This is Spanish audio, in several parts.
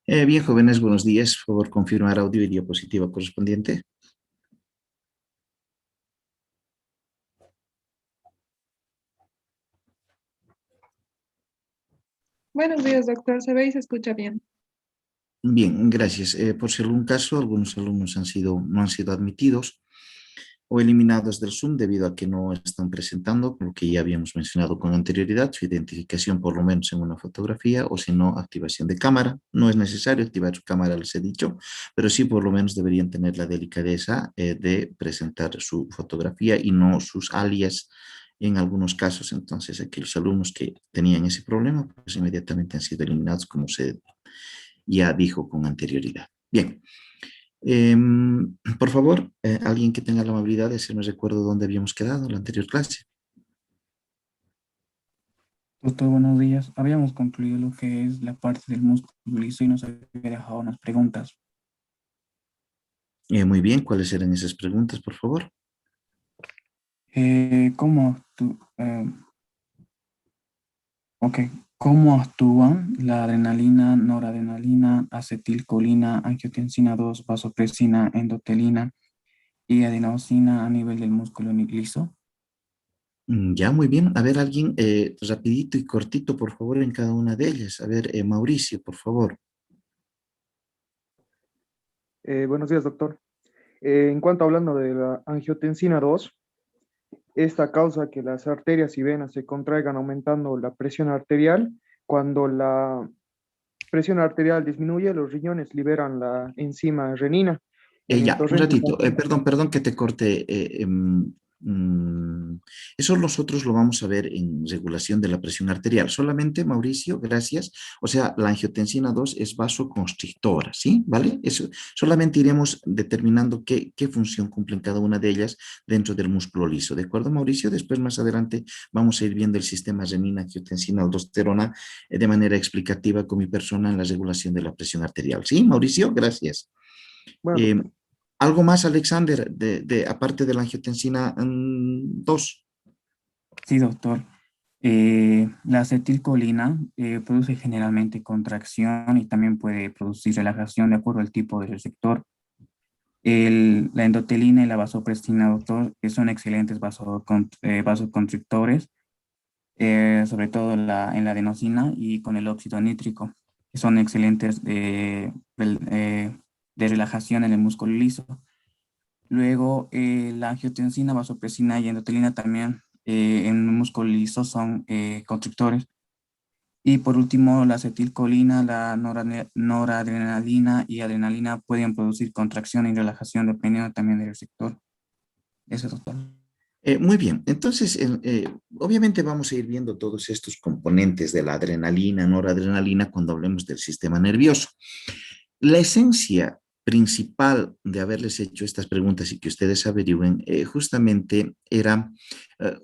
Bien, jóvenes, buenos días. Por favor, confirmar audio y diapositiva correspondiente. Buenos días, doctor. Se ve y se escucha bien. Bien, gracias. Por si algún caso, algunos alumnos no han sido admitidos o eliminados del Zoom debido a que no están presentando, lo que ya habíamos mencionado con anterioridad, su identificación por lo menos en una fotografía o si no, activación de cámara. No es necesario activar su cámara, les he dicho, pero sí por lo menos deberían tener la delicadeza de presentar su fotografía y no sus alias en algunos casos. Entonces, aquellos alumnos que tenían ese problema, pues inmediatamente han sido eliminados, como se ya dijo con anterioridad. Bien. Por favor, alguien que tenga la amabilidad de hacerme recuerdo dónde habíamos quedado en la anterior clase. Doctor, buenos días. Habíamos concluido lo que es la parte del músculo liso y nos había dejado unas preguntas. Muy bien, ¿cuáles eran esas preguntas, por favor? ¿Cómo ok, ¿cómo actúan la adrenalina, noradrenalina, acetilcolina, angiotensina 2, vasopresina, endotelina y adenosina a nivel del músculo liso? Ya, muy bien. A ver, alguien rapidito y cortito, por favor, en cada una de ellas. A ver, Mauricio, por favor. Buenos días, doctor. En cuanto hablando de la angiotensina 2, esta causa que las arterias y venas se contraigan aumentando la presión arterial. Cuando la presión arterial disminuye, los riñones liberan la enzima renina. El Ya, un torrente ratito. sanguíneo. Perdón que te corte. Mm, Eso nosotros lo vamos a ver en regulación de la presión arterial. Solamente, Mauricio, gracias. O sea, la angiotensina 2 es vasoconstrictora, ¿sí? ¿Vale? Eso, solamente iremos determinando qué función cumplen cada una de ellas dentro del músculo liso. ¿De acuerdo, Mauricio? Después, más adelante, vamos a ir viendo el sistema renina, angiotensina, aldosterona de manera explicativa con mi persona en la regulación de la presión arterial. ¿Sí, Mauricio? Gracias. Bueno, Eh, doctor. ¿Algo más, Alexander, aparte de la angiotensina 2? Sí, doctor. La acetilcolina produce generalmente contracción y también puede producir relajación de acuerdo al tipo de receptor. La endotelina y la vasopresina, doctor, que son excelentes vasoconstrictores, sobre todo en la adenosina y con el óxido nítrico, que son excelentes de relajación en el músculo liso. Luego, la angiotensina, vasopresina y endotelina también en el músculo liso son constrictores. Y por último, la acetilcolina, la noradrenalina y adrenalina pueden producir contracción y relajación dependiendo también del sector. Eso es doctor. Muy bien, entonces, obviamente vamos a ir viendo todos estos componentes de la adrenalina, noradrenalina, cuando hablemos del sistema nervioso. La esencia principal de haberles hecho estas preguntas y que ustedes averigüen, justamente era, eh,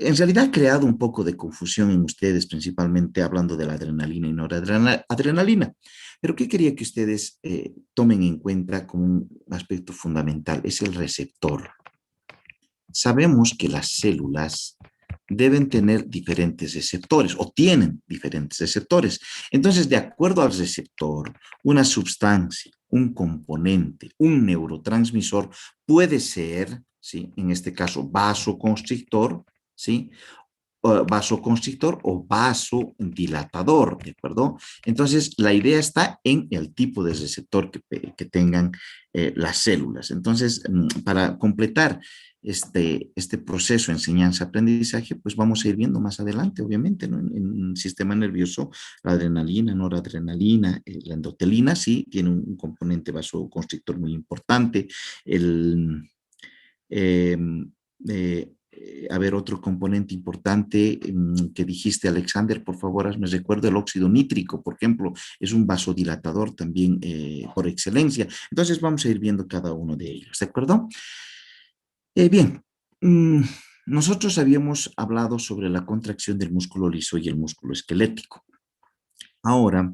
en realidad ha creado un poco de confusión en ustedes, principalmente hablando de la adrenalina y noradrenalina. Pero ¿qué quería que ustedes tomen en cuenta como un aspecto fundamental? Es el receptor. Sabemos que las células deben tener diferentes receptores o tienen diferentes receptores. Entonces, de acuerdo al receptor, una sustancia, un componente, un neurotransmisor puede ser, ¿sí? En este caso, vasoconstrictor, ¿sí? Vasoconstrictor o vasodilatador, ¿de acuerdo? Entonces, la idea está en el tipo de receptor que tengan las células. Entonces, para completar este proceso de enseñanza-aprendizaje, pues vamos a ir viendo más adelante, obviamente, ¿no? En el sistema nervioso, la adrenalina, noradrenalina, la endotelina, sí, tiene un componente vasoconstrictor muy importante. El, eh, a ver, otro componente importante que dijiste, Alexander, por favor, hazme recuerdo, el óxido nítrico, por ejemplo, es un vasodilatador también por excelencia. Entonces vamos a ir viendo cada uno de ellos, ¿de acuerdo? Bien, mm, nosotros habíamos hablado sobre la contracción del músculo liso y el músculo esquelético. Ahora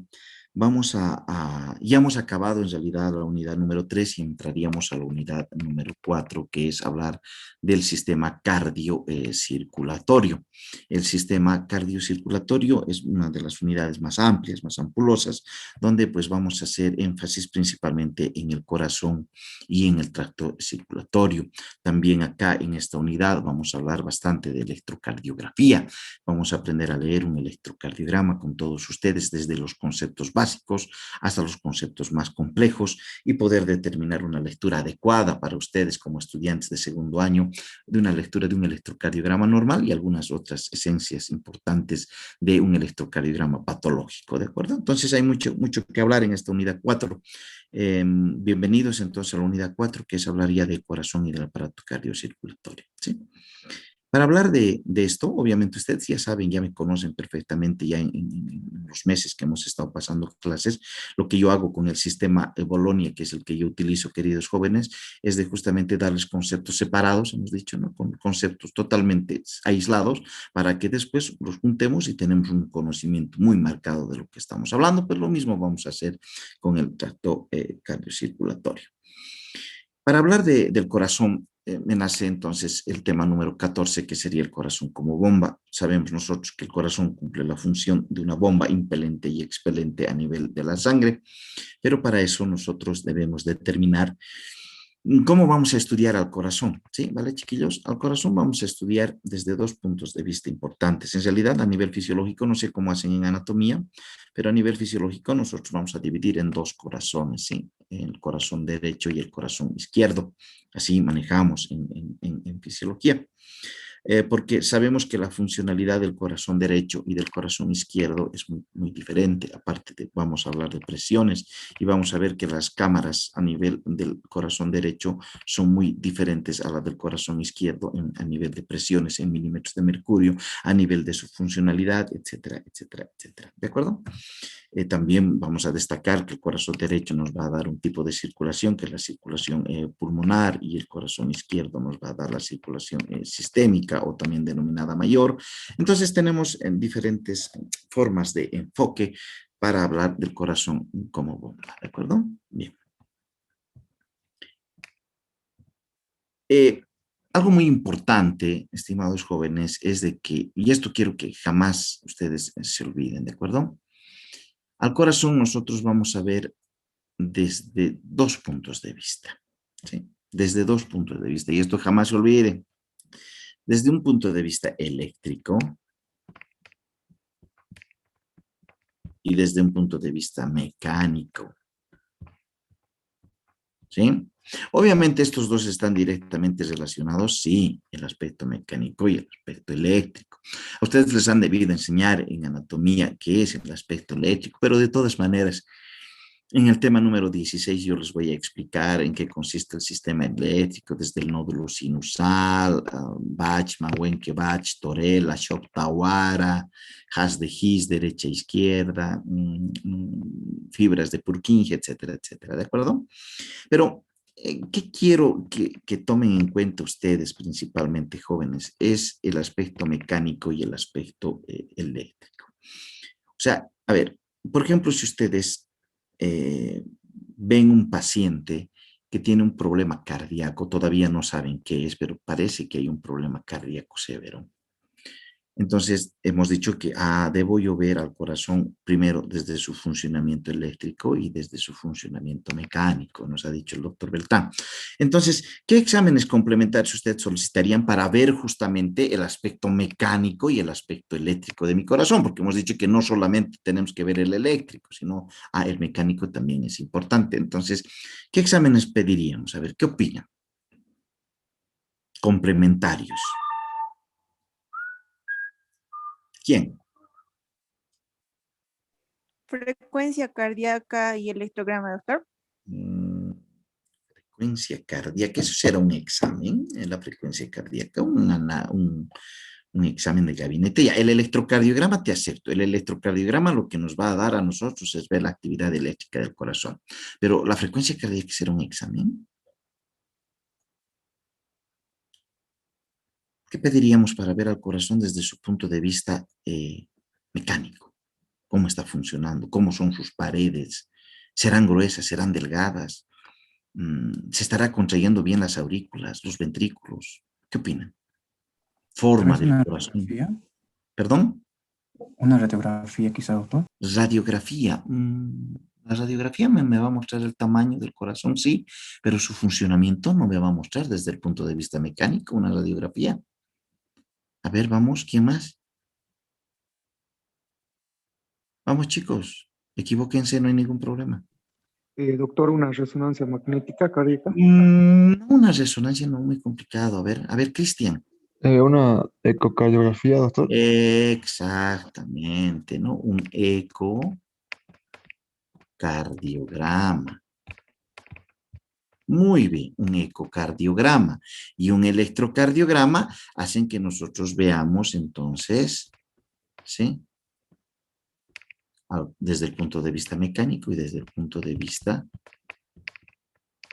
ya hemos acabado en realidad la unidad número 3 y entraríamos a la unidad número 4, que es hablar del sistema cardiocirculatorio. El sistema cardiocirculatorio es una de las unidades más amplias, más ampulosas, donde pues vamos a hacer énfasis principalmente en el corazón y en el tracto circulatorio. También acá en esta unidad vamos a hablar bastante de electrocardiografía. Vamos a aprender a leer un electrocardiograma con todos ustedes desde los conceptos básicos hasta los conceptos más complejos y poder determinar una lectura adecuada para ustedes como estudiantes de segundo año de una lectura de un electrocardiograma normal y algunas otras esencias importantes de un electrocardiograma patológico, ¿de acuerdo? Entonces hay mucho que hablar en esta unidad 4. Bienvenidos entonces a la unidad 4, que es hablar ya del corazón y del aparato cardiocirculatorio, ¿sí? Para hablar de esto, obviamente ustedes ya saben, ya me conocen perfectamente ya en los meses que hemos estado pasando clases. Lo que yo hago con el sistema Bolonia, que es el que yo utilizo, queridos jóvenes, es de justamente darles conceptos separados, hemos dicho, ¿no? Con conceptos totalmente aislados, para que después los juntemos y tenemos un conocimiento muy marcado de lo que estamos hablando. Pues lo mismo vamos a hacer con el tracto cardiocirculatorio. Para hablar del corazón, me nace entonces el tema número 14, que sería el corazón como bomba. Sabemos nosotros que el corazón cumple la función de una bomba impelente y expelente a nivel de la sangre, pero para eso nosotros debemos determinar ¿cómo vamos a estudiar al corazón? ¿Sí? ¿Vale, chiquillos? Al corazón vamos a estudiar desde dos puntos de vista importantes. En realidad, a nivel fisiológico, no sé cómo hacen en anatomía, pero a nivel fisiológico nosotros vamos a dividir en dos corazones, ¿sí? El corazón derecho y el corazón izquierdo. Así manejamos en fisiología. Porque sabemos que la funcionalidad del corazón derecho y del corazón izquierdo es muy diferente. Aparte, vamos a hablar de presiones y vamos a ver que las cámaras a nivel del corazón derecho son muy diferentes a la del corazón izquierdo a nivel de presiones en milímetros de mercurio, a nivel de su funcionalidad, etcétera, etcétera, etcétera. ¿De acuerdo? También vamos a destacar que el corazón derecho nos va a dar un tipo de circulación, que es la circulación pulmonar, y el corazón izquierdo nos va a dar la circulación sistémica o también denominada mayor. Entonces tenemos diferentes formas de enfoque para hablar del corazón como bomba, ¿de acuerdo? Bien. Algo muy importante, estimados jóvenes, es de que, y esto quiero que jamás ustedes se olviden, ¿de acuerdo? Al corazón nosotros vamos a ver desde dos puntos de vista, ¿sí? Desde dos puntos de vista, y esto jamás se olvide. Desde un punto de vista eléctrico y desde un punto de vista mecánico, ¿sí? Obviamente estos dos están directamente relacionados, sí, el aspecto mecánico y el aspecto eléctrico. A ustedes les han debido enseñar en anatomía qué es el aspecto eléctrico, pero de todas maneras, en el tema número 16 yo les voy a explicar en qué consiste el sistema eléctrico, desde el nódulo sinusal, Bach, Mawenke Bach, Torel, Ashok Tawara, Has de His, derecha e izquierda, fibras de Purkinje, etcétera, etcétera, ¿de acuerdo? Pero, ¿qué quiero que tomen en cuenta ustedes, principalmente jóvenes? Es el aspecto mecánico y el aspecto eléctrico. O sea, a ver, por ejemplo, si ustedes ven un paciente que tiene un problema cardíaco, todavía no saben qué es, pero parece que hay un problema cardíaco severo. Entonces, hemos dicho que debo yo ver al corazón primero desde su funcionamiento eléctrico y desde su funcionamiento mecánico, nos ha dicho el doctor Beltrán. Entonces, ¿qué exámenes complementarios ustedes solicitarían para ver justamente el aspecto mecánico y el aspecto eléctrico de mi corazón? Porque hemos dicho que no solamente tenemos que ver el eléctrico, sino el mecánico también es importante. Entonces, ¿qué exámenes pediríamos? A ver, ¿qué opinan? Complementarios. ¿Quién? Frecuencia cardíaca y electrograma, doctor. Frecuencia cardíaca, ¿eso será un examen? La frecuencia cardíaca, un examen de gabinete. Ya, el electrocardiograma te acepto. El electrocardiograma lo que nos va a dar a nosotros es ver la actividad eléctrica del corazón. Pero la frecuencia cardíaca será un examen. ¿Qué pediríamos para ver al corazón desde su punto de vista mecánico? cómo está funcionando, cómo son sus paredes, serán gruesas, serán delgadas, se estará contrayendo bien las aurículas, los ventrículos. ¿Qué opinan? Tal Forma vez del una corazón. radiografía, ¿Perdón? una radiografía quizá, doctor. Radiografía. La radiografía me va a mostrar el tamaño del corazón, sí, pero su funcionamiento no me va a mostrar desde el punto de vista mecánico una radiografía. A ver, vamos, ¿quién más? Vamos, chicos, equivóquense, no hay ningún problema. Doctor, una resonancia magnética cardíaca. No, una resonancia no muy complicado. A ver, Cristian. Una ecocardiografía, doctor. Exactamente, ¿no? Un ecocardiograma. Muy bien, un ecocardiograma y un electrocardiograma hacen que nosotros veamos entonces, ¿sí? Desde el punto de vista mecánico y desde el punto de vista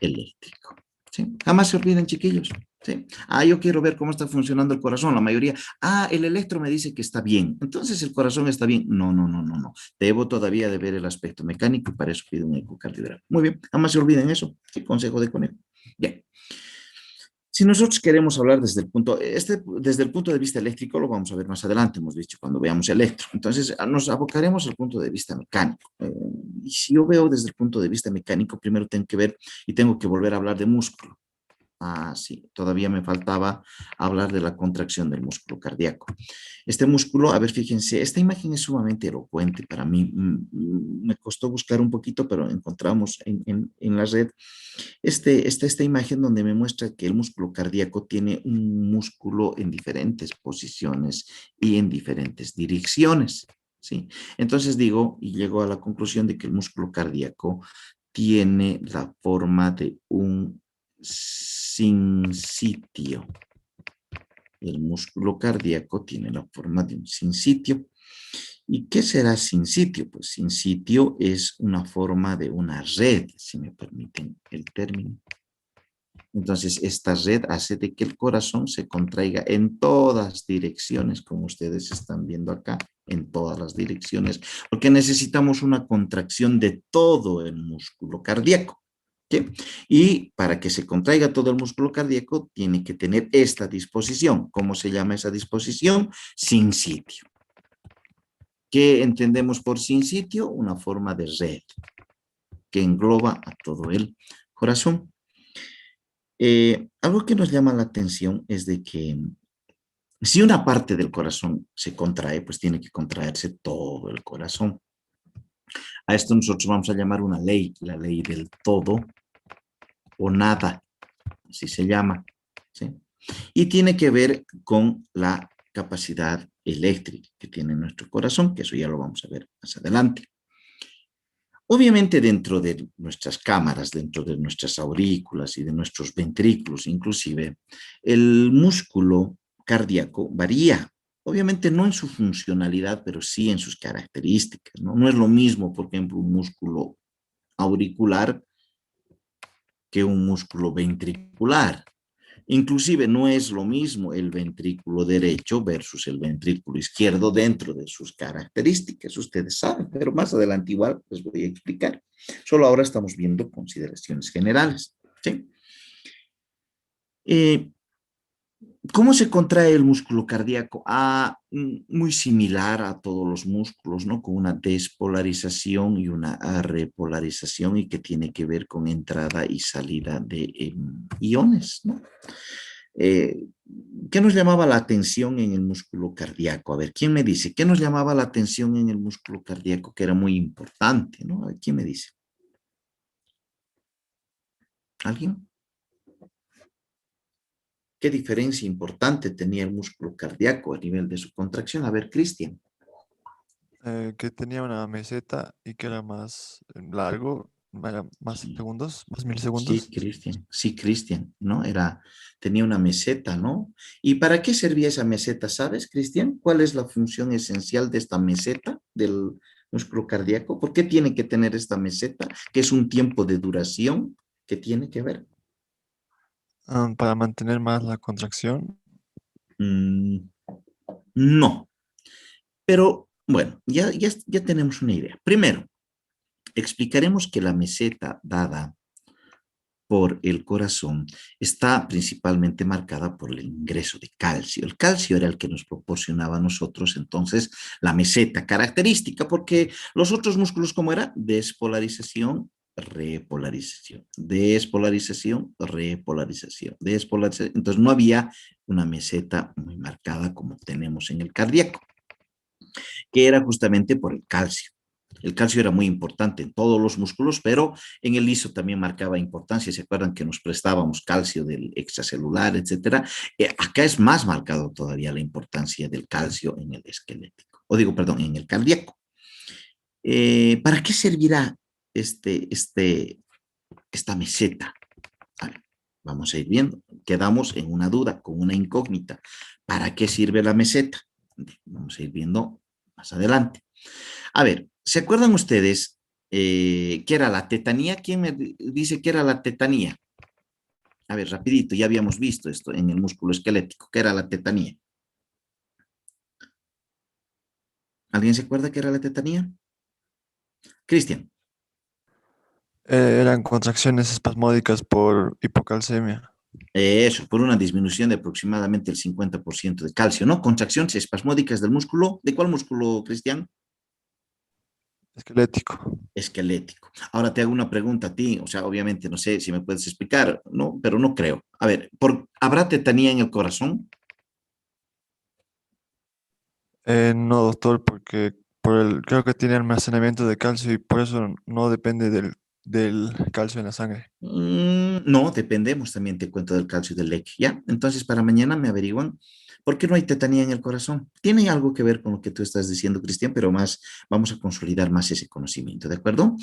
eléctrico. ¿Sí? Jamás se olviden, chiquillos. ¿Sí? Yo quiero ver cómo está funcionando el corazón. La mayoría, el electro me dice que está bien. Entonces el corazón está bien. No, no, no, no, no. Debo todavía de ver el aspecto mecánico y para eso pido un ecocardiograma. Muy bien, jamás se olviden eso. ¿Sí? Consejo de conejo. Bien. Si nosotros queremos hablar desde el punto de vista eléctrico, lo vamos a ver más adelante, hemos dicho, cuando veamos electro. Entonces, nos abocaremos al punto de vista mecánico. Y si yo veo desde el punto de vista mecánico, primero tengo que ver y tengo que volver a hablar de músculo. Sí, todavía me faltaba hablar de la contracción del músculo cardíaco. Este músculo, a ver, fíjense, esta imagen es sumamente elocuente para mí. Me costó buscar un poquito, pero encontramos en la red esta imagen donde me muestra que el músculo cardíaco tiene un músculo en diferentes posiciones y en diferentes direcciones, ¿sí? Entonces digo, y llego a la conclusión de que el músculo cardíaco tiene la forma de un sinsitio. El músculo cardíaco tiene la forma de un sinsitio. ¿Y qué será sinsitio? Pues sinsitio es una forma de una red, si me permiten el término. Entonces, esta red hace de que el corazón se contraiga en todas direcciones, como ustedes están viendo acá, en todas las direcciones, porque necesitamos una contracción de todo el músculo cardíaco. ¿Sí? Y para que se contraiga todo el músculo cardíaco, tiene que tener esta disposición. ¿Cómo se llama esa disposición? Sinsitio. ¿Qué entendemos por sinsitio? Una forma de red que engloba a todo el corazón. Algo que nos llama la atención es de que si una parte del corazón se contrae, pues tiene que contraerse todo el corazón. A esto nosotros vamos a llamar una ley, la ley del todo o nada, así se llama, ¿sí? Y tiene que ver con la capacidad eléctrica que tiene nuestro corazón, que eso ya lo vamos a ver más adelante. Obviamente dentro de nuestras cámaras, dentro de nuestras aurículas y de nuestros ventrículos inclusive, el músculo cardíaco varía. Obviamente no en su funcionalidad, pero sí en sus características, ¿no? No es lo mismo, por ejemplo, un músculo auricular que un músculo ventricular. Inclusive no es lo mismo el ventrículo derecho versus el ventrículo izquierdo dentro de sus características, ustedes saben, pero más adelante igual les voy a explicar. Solo ahora estamos viendo consideraciones generales, ¿sí? ¿Cómo se contrae el músculo cardíaco? Muy similar a todos los músculos, ¿no? Con una despolarización y una repolarización y que tiene que ver con entrada y salida de iones, ¿no? ¿Qué nos llamaba la atención en el músculo cardíaco? A ver, ¿quién me dice? ¿Qué nos llamaba la atención en el músculo cardíaco que era muy importante, ¿no? A ver, ¿quién me dice? ¿Alguien? ¿Qué diferencia importante tenía el músculo cardíaco a nivel de su contracción? A ver, Cristian. Que tenía una meseta y que era más largo, más Sí, segundos, más sí, milisegundos. Cristian. Sí, Cristian, ¿no? Tenía una meseta, ¿no? ¿Y para qué servía esa meseta? ¿Sabes, Cristian? ¿Cuál es la función esencial de esta meseta del músculo cardíaco? ¿Por qué tiene que tener esta meseta? ¿Qué es un tiempo de duración que tiene que ver? Para mantener más la contracción. Mm, no. Pero Bueno, ya tenemos una idea. Primero, explicaremos que la meseta dada por el corazón está principalmente marcada por el ingreso de calcio. El calcio era el que nos proporcionaba a nosotros entonces la meseta característica, porque los otros músculos, ¿cómo era? Despolarización, repolarización, despolarización, repolarización, despolarización. Entonces no había una meseta muy marcada como tenemos en el cardíaco, que era justamente por el calcio. El calcio era muy importante en todos los músculos, pero en el liso también marcaba importancia. ¿Se acuerdan que nos prestábamos calcio del extracelular, etcétera? Acá es más marcado todavía la importancia del calcio en el esquelético, o digo, perdón, en el cardíaco. ¿Para qué servirá esta meseta? A ver, vamos a ir viendo. Quedamos en una duda, con una incógnita. ¿Para qué sirve la meseta? Vamos a ir viendo más adelante. A ver, ¿se acuerdan ustedes qué era la tetanía? ¿Quién me dice qué era la tetanía? A ver, rapidito, ya habíamos visto esto en el músculo esquelético. ¿Qué era la tetanía? ¿Alguien se acuerda qué era la tetanía? Cristian. Eran contracciones espasmódicas por hipocalcemia. Eso, por una disminución de aproximadamente el 50% de calcio, ¿no? Contracciones espasmódicas del músculo. ¿De cuál músculo, Cristian? Esquelético. Esquelético. Ahora te hago una pregunta a ti, o sea, obviamente no sé si me puedes explicar, ¿no? Pero no creo. A ver, ¿habrá tetanía en el corazón? No, doctor, porque creo que tiene almacenamiento de calcio y por eso no depende del calcio en la sangre. No, dependemos también, te cuento del calcio y del leche, ¿ya? Entonces, para mañana me averiguan por qué no hay tetanía en el corazón. Tiene algo que ver con lo que tú estás diciendo, Cristian, pero más vamos a consolidar más ese conocimiento, ¿de acuerdo?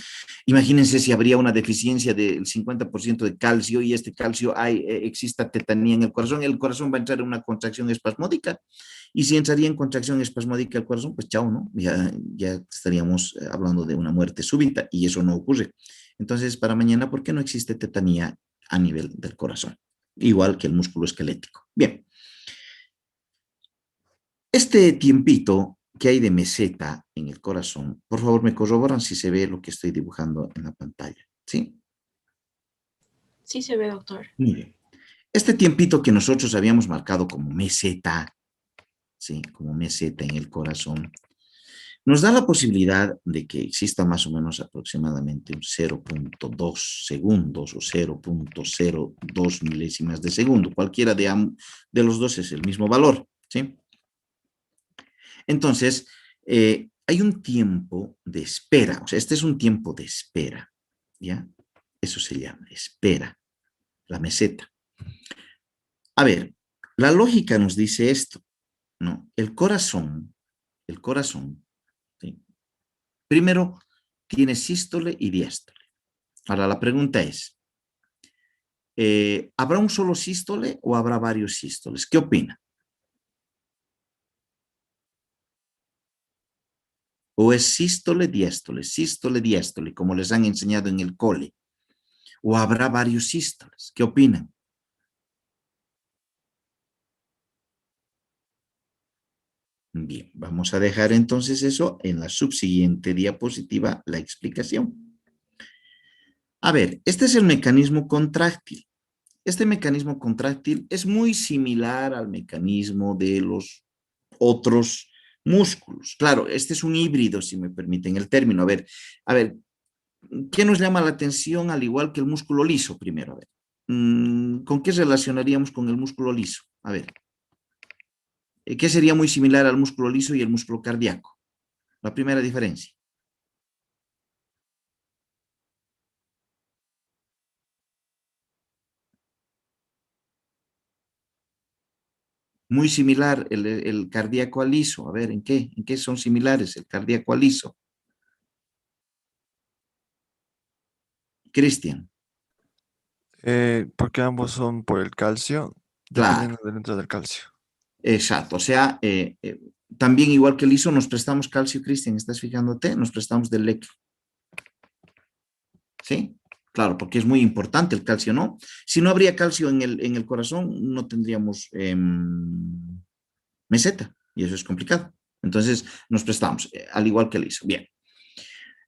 Imagínense si habría una deficiencia del 50% de calcio y este calcio exista tetanía en el corazón va a entrar en una contracción espasmódica y si entraría en contracción espasmódica el corazón, pues chao, ¿no? Ya estaríamos hablando de una muerte súbita y eso no ocurre. Entonces, para mañana, ¿por qué no existe tetanía a nivel del corazón? Igual que el músculo esquelético. Bien. Este tiempito que hay de meseta en el corazón, por favor me corroboran si se ve lo que estoy dibujando en la pantalla. ¿Sí? Sí se ve, doctor. Muy bien. Este tiempito que nosotros habíamos marcado como meseta, ¿sí? Como meseta en el corazón, nos da la posibilidad de que exista más o menos aproximadamente un 0.2 segundos o 0.02 milésimas de segundo. Cualquiera de los dos es el mismo valor, ¿sí? Entonces, hay un tiempo de espera, o sea, este es un tiempo de espera, ¿ya? Eso se llama espera, la meseta. A ver, la lógica nos dice esto, ¿no? El corazón, ¿sí? Primero tiene sístole y diástole. Ahora la pregunta es, ¿habrá un solo sístole o habrá varios sístoles? ¿Qué opina? ¿O es sístole, diástole, como les han enseñado en el cole? ¿O habrá varios sístoles? ¿Qué opinan? Bien, vamos a dejar entonces eso en la subsiguiente diapositiva, la explicación. A ver, este es el mecanismo contráctil. Este mecanismo contráctil es muy similar al mecanismo de los otros músculos. Claro, este es un híbrido, si me permiten el término. A ver, ¿qué nos llama la atención al igual que el músculo liso primero? A ver, ¿con qué relacionaríamos con el músculo liso? A ver, ¿qué sería muy similar al músculo liso y el músculo cardíaco? La primera diferencia. Muy similar el cardíaco al liso. A ver, ¿en qué? ¿En qué son similares el cardíaco al liso? Cristian. Porque ambos son por el calcio, Claro, dependiendo del dentro del calcio. exacto. O sea, también igual que el liso nos prestamos calcio, Cristian, ¿estás fijándote? Nos prestamos del electro. ¿Sí? Claro, porque es muy importante el calcio, ¿no? Si no habría calcio en el corazón, no tendríamos meseta, y eso es complicado. Entonces nos prestamos, al igual que el liso. Bien.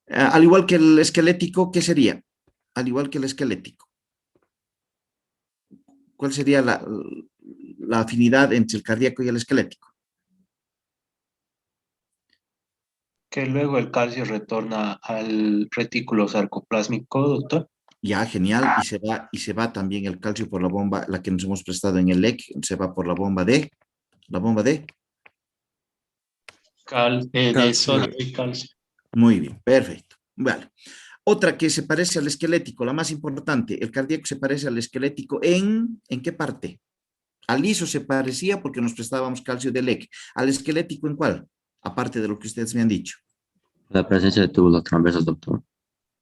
Al igual que el esquelético, ¿qué sería? Al igual que el esquelético. ¿Cuál sería la afinidad entre el cardíaco y el esquelético? Que luego el calcio retorna al retículo sarcoplásmico, doctor. Ya, genial. Y se va también el calcio por la bomba, la que nos hemos prestado en el LEC, se va por la bomba de De Calcio. sodio y calcio. Muy bien, perfecto. Vale. Otra que se parece al esquelético, la más importante, el cardíaco se parece al esquelético ¿en qué parte? Al liso se parecía porque nos prestábamos calcio de LEC. ¿Al esquelético en cuál? Aparte de lo que ustedes me han dicho. La presencia de túbulos transversos, doctor.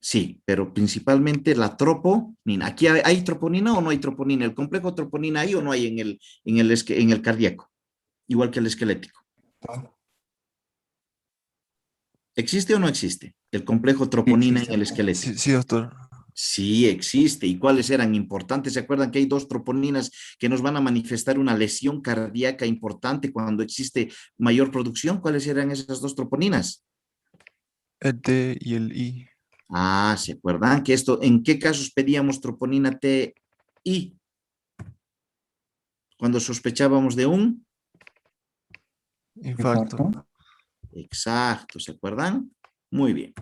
Sí, pero principalmente la troponina. ¿Aquí hay troponina o no hay troponina? ¿El complejo troponina hay o no hay en el cardíaco? Igual que el esquelético. ¿Existe o no existe el complejo troponina en el esquelético? Sí, doctor. Sí, existe. ¿Y cuáles eran importantes? ¿Se acuerdan que hay dos troponinas que nos van a manifestar una lesión cardíaca importante cuando existe mayor producción? ¿Cuáles eran esas dos troponinas? El T y el I. Ah, ¿se acuerdan que esto, en qué casos pedíamos troponina T I? Cuando sospechábamos de un Infarto. Exacto, ¿se acuerdan? Muy bien.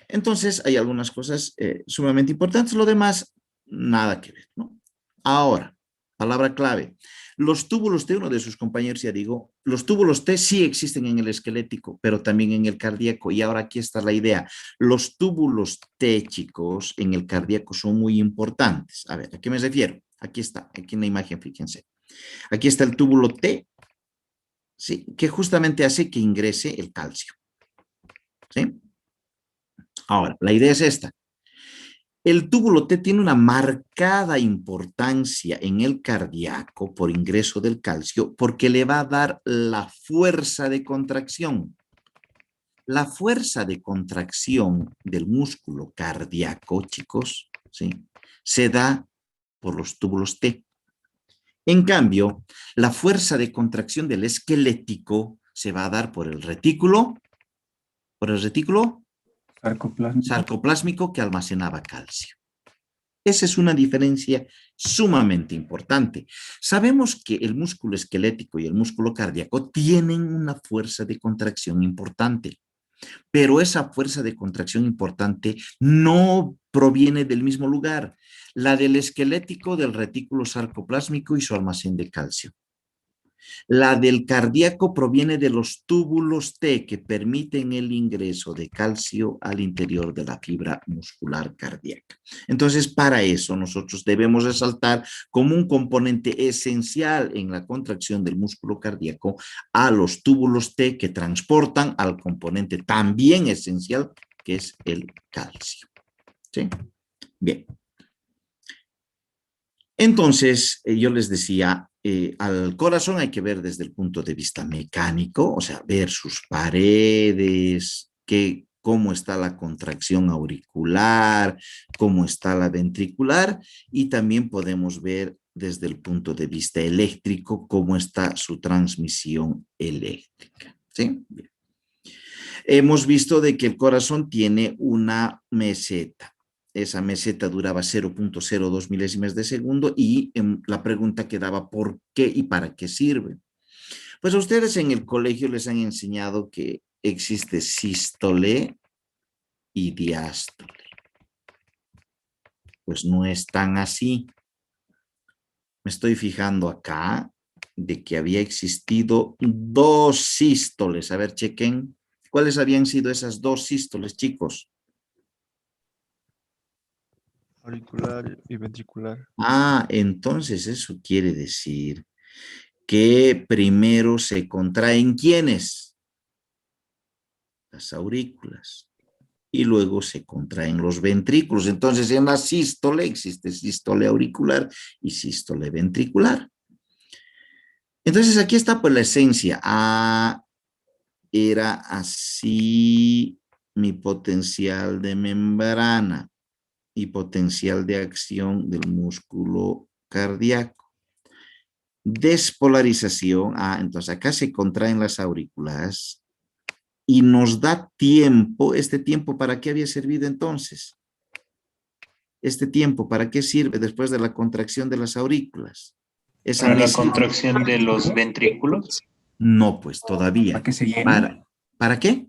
Entonces, hay algunas cosas sumamente importantes. Lo demás, nada que ver, ¿no? Ahora, palabra clave. Los túbulos T, uno de sus compañeros ya digo, los túbulos T sí existen en el esquelético, pero también en el cardíaco. Y ahora aquí está la idea. Los túbulos T, chicos, en el cardíaco son muy importantes. A ver, ¿a qué me refiero? Aquí está, aquí en la imagen, fíjense. Aquí está el túbulo T, ¿sí? Que justamente hace que ingrese el calcio. ¿Sí? Ahora, la idea es esta. El túbulo T tiene una marcada importancia en el cardíaco por ingreso del calcio porque le va a dar la fuerza de contracción. La fuerza de contracción del músculo cardíaco, chicos, ¿sí? Se da por los túbulos T. En cambio, la fuerza de contracción del esquelético se va a dar por el retículo sarcoplásmico que almacenaba calcio. Esa es una diferencia sumamente importante. Sabemos que el músculo esquelético y el músculo cardíaco tienen una fuerza de contracción importante, pero esa fuerza de contracción importante no proviene del mismo lugar. La del esquelético, del retículo sarcoplásmico y su almacén de calcio. La del cardíaco proviene de los túbulos T que permiten el ingreso de calcio al interior de la fibra muscular cardíaca. Entonces, para eso nosotros debemos resaltar como un componente esencial en la contracción del músculo cardíaco a los túbulos T que transportan al componente también esencial que es el calcio. ¿Sí? Bien. Entonces, yo les decía, al corazón hay que ver desde el punto de vista mecánico, o sea, ver sus paredes, cómo está la contracción auricular, cómo está la ventricular, y también podemos ver desde el punto de vista eléctrico cómo está su transmisión eléctrica. ¿Sí? Bien. Hemos visto de que el corazón tiene una meseta. Esa meseta duraba 0.02 milésimas de segundo y la pregunta quedaba ¿por qué y para qué sirve? Pues a ustedes en el colegio les han enseñado que existe sístole y diástole. Pues no es tan así. Me estoy fijando acá de que había existido 2 sístoles. A ver, chequen. ¿Cuáles habían sido esas 2 sístoles, chicos? Auricular y ventricular. Ah, entonces eso quiere decir que primero se contraen ¿quiénes? Las aurículas. Y luego se contraen los ventrículos. Entonces en la sístole existe sístole auricular y sístole ventricular. Entonces aquí está pues la esencia. Ah, era así mi potencial de membrana y potencial de acción del músculo cardíaco. Despolarización. Entonces acá se contraen las aurículas y nos da tiempo. ¿Este tiempo para qué había servido entonces? ¿Este tiempo para qué sirve después de la contracción de las aurículas? Esa Para la meseta. contracción de los ventrículos. No, pues todavía. ¿Para que se llenen? ¿Para qué?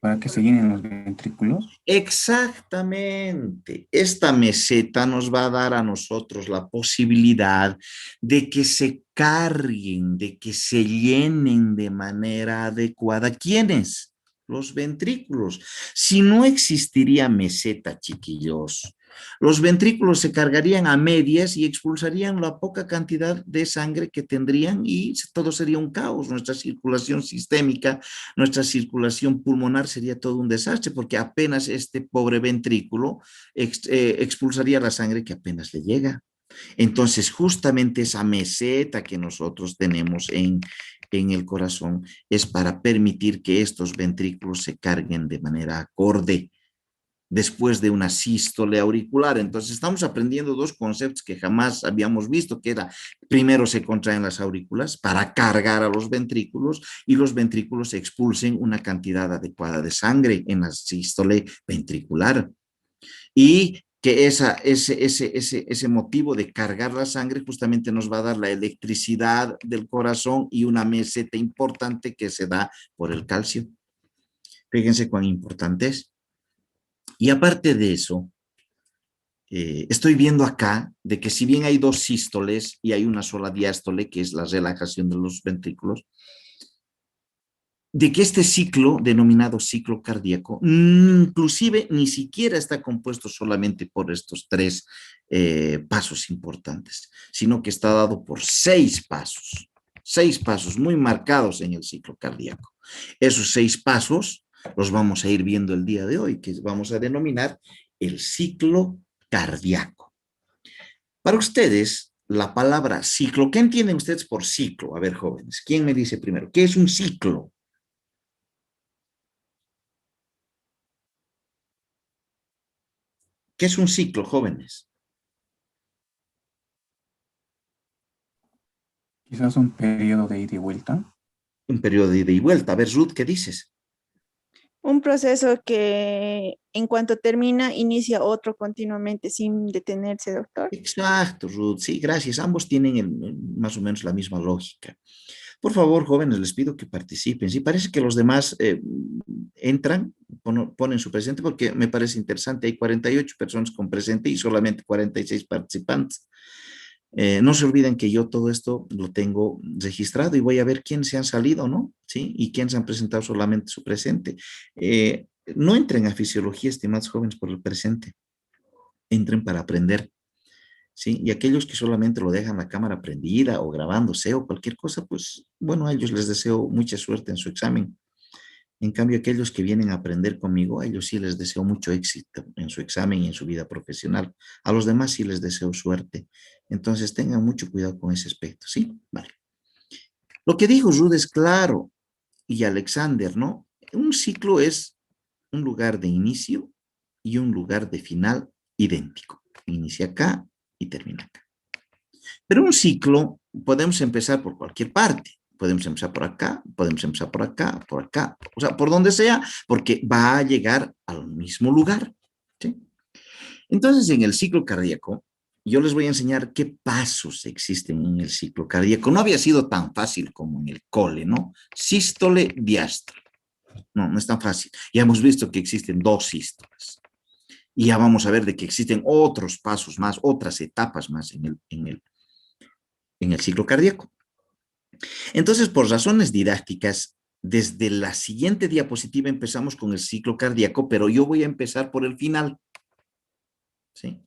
Para que se llenen los ventrículos. Exactamente. Esta meseta nos va a dar a nosotros la posibilidad de que se carguen, de que se llenen de manera adecuada. ¿Quiénes? Los ventrículos. Si no existiría meseta, chiquillos, los ventrículos se cargarían a medias y expulsarían la poca cantidad de sangre que tendrían y todo sería un caos. Nuestra circulación sistémica, nuestra circulación pulmonar sería todo un desastre porque apenas este pobre ventrículo expulsaría la sangre que apenas le llega. Entonces, justamente esa meseta que nosotros tenemos en el corazón es para permitir que estos ventrículos se carguen de manera acorde después de una sístole auricular. Entonces estamos aprendiendo dos conceptos que jamás habíamos visto, que era, primero se contraen las aurículas para cargar a los ventrículos y los ventrículos expulsen una cantidad adecuada de sangre en la sístole ventricular. Y que ese motivo de cargar la sangre justamente nos va a dar la electricidad del corazón y una meseta importante que se da por el calcio. Fíjense cuán importante es. Y aparte de eso, estoy viendo acá de que si bien hay dos sístoles y hay una sola diástole, que es la relajación de los ventrículos, de que este ciclo, denominado ciclo cardíaco, inclusive ni siquiera está compuesto solamente por estos tres pasos importantes, sino que está dado por seis pasos muy marcados en el ciclo cardíaco. Esos seis pasos los vamos a ir viendo el día de hoy, que vamos a denominar el ciclo cardíaco. Para ustedes, la palabra ciclo, ¿qué entienden ustedes por ciclo? A ver, jóvenes, ¿quién me dice primero? ¿Qué es un ciclo? ¿Qué es un ciclo, jóvenes? Quizás un periodo de ida y vuelta. Un periodo de ida y vuelta. A ver, Ruth, ¿qué dices? Un proceso que en cuanto termina, inicia otro continuamente sin detenerse, doctor. Exacto, Ruth. Sí, gracias. Ambos tienen más o menos la misma lógica. Por favor, jóvenes, les pido que participen. Sí, parece que los demás entran, ponen su presente, porque me parece interesante. Hay 48 personas con presente y solamente 46 participantes. No se olviden que yo todo esto lo tengo registrado y voy a ver quiénes se han salido, ¿no? ¿Sí? Y quiénes han presentado solamente su presente. No entren a fisiología, estimados jóvenes, por el presente. Entren para aprender. ¿Sí? Y aquellos que solamente lo dejan la cámara prendida o grabándose o cualquier cosa, pues bueno, a ellos les deseo mucha suerte en su examen. En cambio, aquellos que vienen a aprender conmigo, a ellos sí les deseo mucho éxito en su examen y en su vida profesional. A los demás sí les deseo suerte. Entonces tengan mucho cuidado con ese aspecto, ¿sí? Vale. Lo que dijo Ruth es claro y Alexander, ¿no? Un ciclo es un lugar de inicio y un lugar de final idéntico. Inicia acá y termina acá. Pero un ciclo podemos empezar por cualquier parte. Podemos empezar por acá, podemos empezar por acá, o sea, por donde sea, porque va a llegar al mismo lugar. ¿Sí? Entonces, en el ciclo cardíaco, yo les voy a enseñar qué pasos existen en el ciclo cardíaco. No había sido tan fácil como en el cole, ¿no? Sístole, diástole. No, no es tan fácil. Ya hemos visto que existen dos sístoles. Y ya vamos a ver de que existen otros pasos más, otras etapas más en el ciclo cardíaco. Entonces, por razones didácticas, desde la siguiente diapositiva empezamos con el ciclo cardíaco, pero yo voy a empezar por el final. ¿Sí?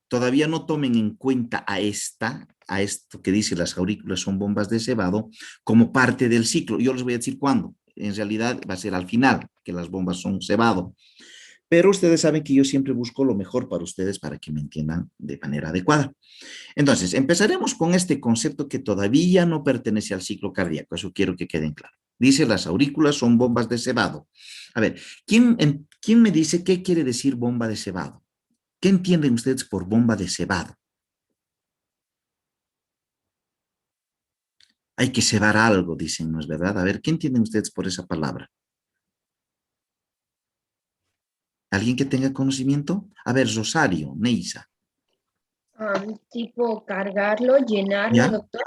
Todavía no tomen en cuenta a esto que dice las aurículas son bombas de cebado, como parte del ciclo. Yo les voy a decir cuándo. En realidad va a ser al final, que las bombas son cebado. Pero ustedes saben que yo siempre busco lo mejor para ustedes para que me entiendan de manera adecuada. Entonces, empezaremos con este concepto que todavía no pertenece al ciclo cardíaco. Eso quiero que queden claro. Dice, las aurículas son bombas de cebado. A ver, ¿quién me dice qué quiere decir bomba de cebado? ¿Qué entienden ustedes por bomba de cebado? Hay que cebar algo, dicen, ¿no es verdad? A ver, ¿qué entienden ustedes por esa palabra? ¿Alguien que tenga conocimiento? A ver, Rosario, Neisa. Tipo cargarlo, llenarlo, ¿Ya? doctor.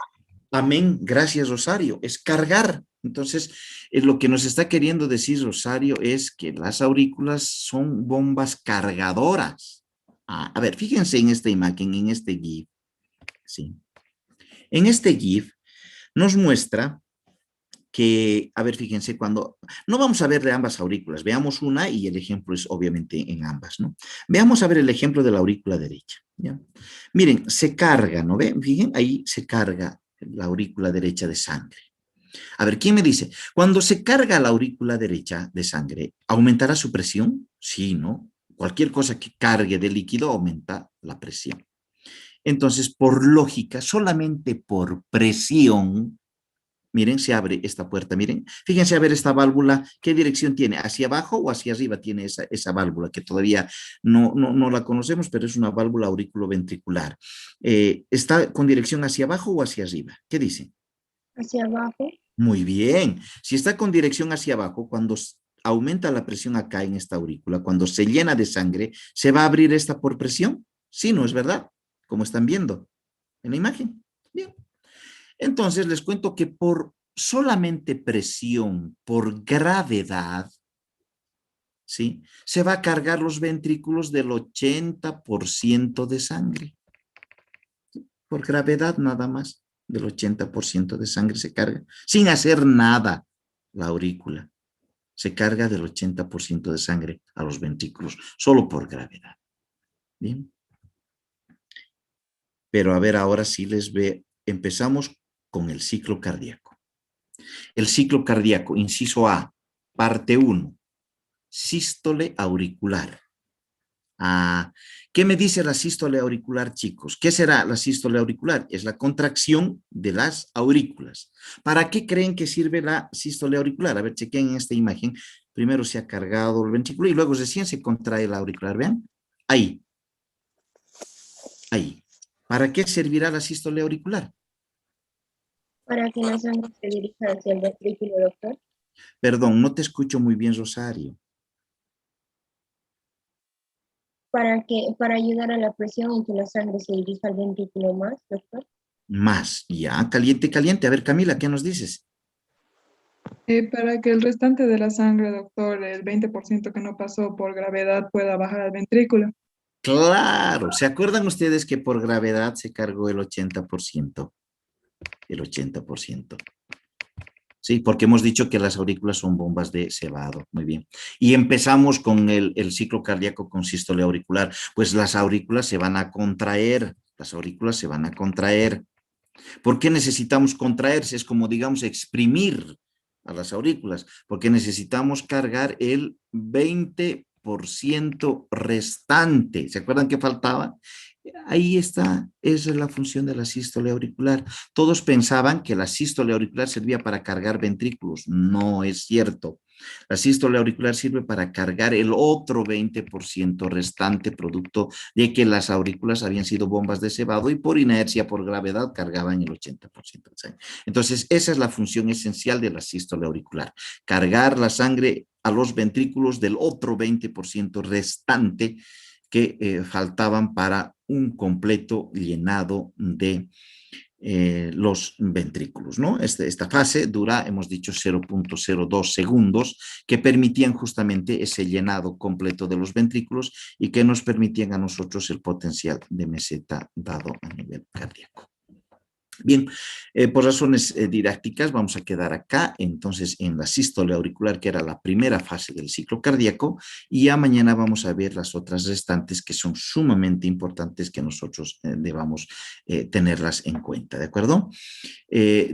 Amén, gracias Rosario, es cargar. Entonces, lo que nos está queriendo decir Rosario es que las aurículas son bombas cargadoras. A ver, fíjense en esta imagen, en este GIF. ¿Sí? En este GIF nos muestra que, a ver, fíjense, cuando, no vamos a ver de ambas aurículas, veamos una y el ejemplo es obviamente en ambas, ¿no? Veamos a ver el ejemplo de la aurícula derecha, ¿ya? Miren, se carga, ¿no ven? Fíjense, ahí se carga la aurícula derecha de sangre. A ver, ¿quién me dice? Cuando se carga la aurícula derecha de sangre, ¿aumentará su presión? Sí, ¿no? Cualquier cosa que cargue de líquido aumenta la presión. Entonces, por lógica, solamente por presión, miren, se abre esta puerta, miren. Fíjense a ver esta válvula, ¿qué dirección tiene? ¿Hacia abajo o hacia arriba tiene esa válvula? Que todavía no la conocemos, pero es una válvula auriculoventricular. ¿Está con dirección hacia abajo o hacia arriba? ¿Qué dicen? Hacia abajo. Muy bien. Si está con dirección hacia abajo, cuando aumenta la presión acá en esta aurícula, cuando se llena de sangre, ¿se va a abrir esta por presión? Sí, ¿no es verdad? Como están viendo en la imagen. Bien. Entonces, les cuento que por solamente presión, por gravedad, ¿sí? Se va a cargar los ventrículos del 80% de sangre. Por gravedad nada más, del 80% de sangre se carga, sin hacer nada la aurícula. Se carga del 80% de sangre a los ventrículos, solo por gravedad. Bien. Pero a ver, ahora sí les ve, empezamos con el ciclo cardíaco. El ciclo cardíaco, inciso A, parte 1, sístole auricular. ¿Qué me dice la sístole auricular, chicos? ¿Qué será la sístole auricular? Es la contracción de las aurículas. ¿Para qué creen que sirve la sístole auricular? A ver, chequen en esta imagen. Primero se ha cargado el ventrículo y luego recién se contrae la auricular. ¿Vean? Ahí. Ahí. ¿Para qué servirá la sístole auricular? Para que la sangre se dirija hacia el ventrículo, doctor. Perdón, no te escucho muy bien, Rosario. Para ayudar a la presión y que la sangre se dirija al ventrículo más, doctor. Más, ya, caliente, caliente. A ver, Camila, ¿qué nos dices? Para que el restante de la sangre, doctor, el 20% que no pasó por gravedad pueda bajar al ventrículo. Claro, ¿se acuerdan ustedes que por gravedad se cargó el 80%? El 80%. Sí, porque hemos dicho que las aurículas son bombas de cebado. Muy bien. Y empezamos con el ciclo cardíaco con sístole auricular. Pues las aurículas se van a contraer. Las aurículas se van a contraer. ¿Por qué necesitamos contraerse? Es como, digamos, exprimir a las aurículas. Porque necesitamos cargar el 20% restante. ¿Se acuerdan que faltaba? Ahí está, esa es la función de la sístole auricular. Todos pensaban que la sístole auricular servía para cargar ventrículos. No es cierto. La sístole auricular sirve para cargar el otro 20% restante, producto de que las aurículas habían sido bombas de cebado y por inercia, por gravedad, cargaban el 80% de sangre. Entonces, esa es la función esencial de la sístole auricular. Cargar la sangre a los ventrículos del otro 20% restante que faltaban para un completo llenado de los ventrículos, ¿no? Esta fase dura, hemos dicho, 0.02 segundos, que permitían justamente ese llenado completo de los ventrículos y que nos permitían a nosotros el potencial de meseta dado a nivel cardíaco. Bien, por razones didácticas vamos a quedar acá, entonces en la sístole auricular, que era la primera fase del ciclo cardíaco, y ya mañana vamos a ver las otras restantes que son sumamente importantes que nosotros debamos tenerlas en cuenta, ¿de acuerdo?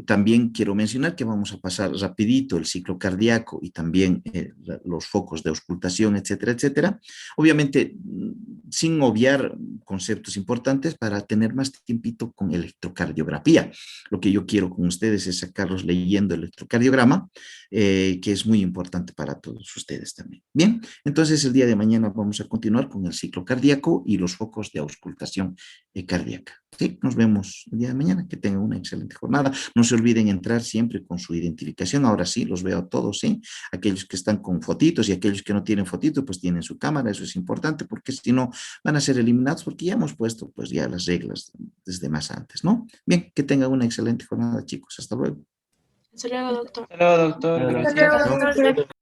También quiero mencionar que vamos a pasar rapidito el ciclo cardíaco y también los focos de auscultación, etcétera, etcétera. Obviamente, sin obviar conceptos importantes para tener más tiempito con electrocardiografía. día. Lo que yo quiero con ustedes es sacarlos leyendo el electrocardiograma, que es muy importante para todos ustedes también. Bien, entonces el día de mañana vamos a continuar con el ciclo cardíaco y los focos de auscultación cardíaca. Sí, nos vemos el día de mañana. Que tengan una excelente jornada. No se olviden entrar siempre con su identificación. Ahora sí, los veo a todos, ¿sí? Aquellos que están con fotitos y aquellos que no tienen fotitos, pues tienen su cámara. Eso es importante porque si no van a ser eliminados porque ya hemos puesto pues ya las reglas desde más antes, ¿no? Bien, que tengan una excelente jornada, chicos. Hasta luego. Hasta luego, doctor. Hasta luego, doctor. Hasta Gracias. luego, doctor.